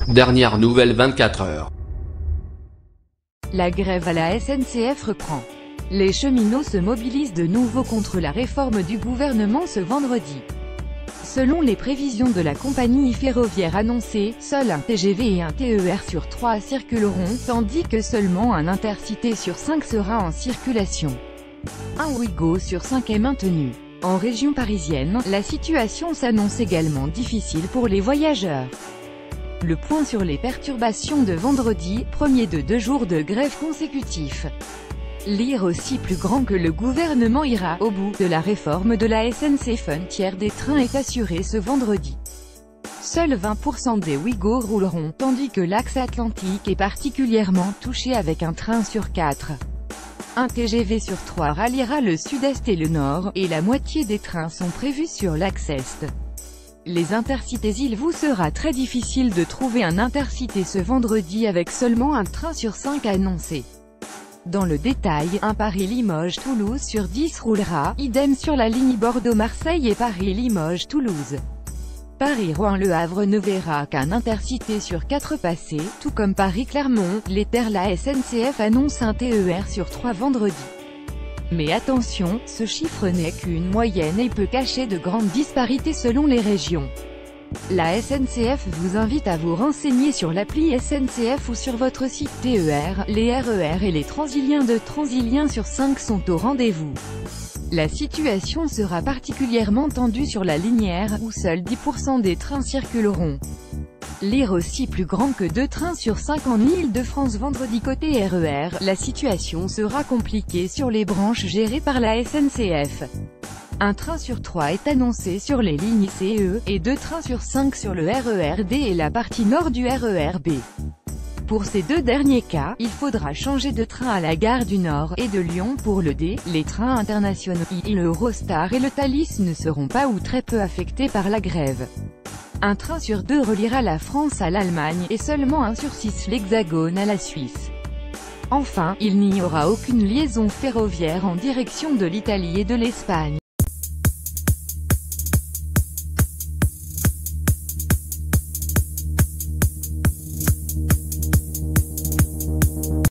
Dernière nouvelle 24 heures. La grève à la SNCF reprend. Les cheminots se mobilisent de nouveau contre la réforme du gouvernement ce vendredi. Selon les prévisions de la compagnie ferroviaire annoncée, seul un TGV et un TER sur 3 circuleront, tandis que seulement un Intercité sur 5 sera en circulation. Un Ouigo sur 5 est maintenu. En région parisienne, la situation s'annonce également difficile pour les voyageurs. Le point sur les perturbations de vendredi, premier de 2 jours de grève consécutifs. Lire aussi plus grand que le gouvernement ira au bout de la réforme de la SNCF. Un tiers des trains est assuré ce vendredi. Seuls 20% des Ouigo rouleront, tandis que l'axe atlantique est particulièrement touché avec un train sur 4. Un TGV sur 3 ralliera le sud-est et le nord, et la moitié des trains sont prévus sur l'axe est. Les intercités, il vous sera très difficile de trouver un intercité ce vendredi avec seulement un train sur 5 annoncé. Dans le détail, un Paris-Limoges-Toulouse sur 10 roulera, idem sur la ligne Bordeaux-Marseille et Paris-Limoges-Toulouse. Paris-Rouen-Le Havre ne verra qu'un intercité sur 4 passer, tout comme Paris-Clermont, la SNCF annonce un TER sur 3 vendredi. Mais attention, ce chiffre n'est qu'une moyenne et peut cacher de grandes disparités selon les régions. La SNCF vous invite à vous renseigner sur l'appli SNCF ou sur votre site TER. Les RER et les Transiliens de Transilien sur 5 sont au rendez-vous. La situation sera particulièrement tendue sur la ligne R, où seuls 10% des trains circuleront. Lire aussi plus grand que 2 trains sur 5 en Île-de-France vendredi côté RER, la situation sera compliquée sur les branches gérées par la SNCF. Un train sur 3 est annoncé sur les lignes CE, et 2 trains sur 5 sur le RER D et la partie nord du RER B. Pour ces 2 derniers cas, il faudra changer de train à la gare du Nord, et de Lyon pour le D. Les trains internationaux le Eurostar et le Thalys ne seront pas ou très peu affectés par la grève. Un train sur 2 reliera la France à l'Allemagne, et seulement un sur 6 l'Hexagone à la Suisse. Enfin, il n'y aura aucune liaison ferroviaire en direction de l'Italie et de l'Espagne.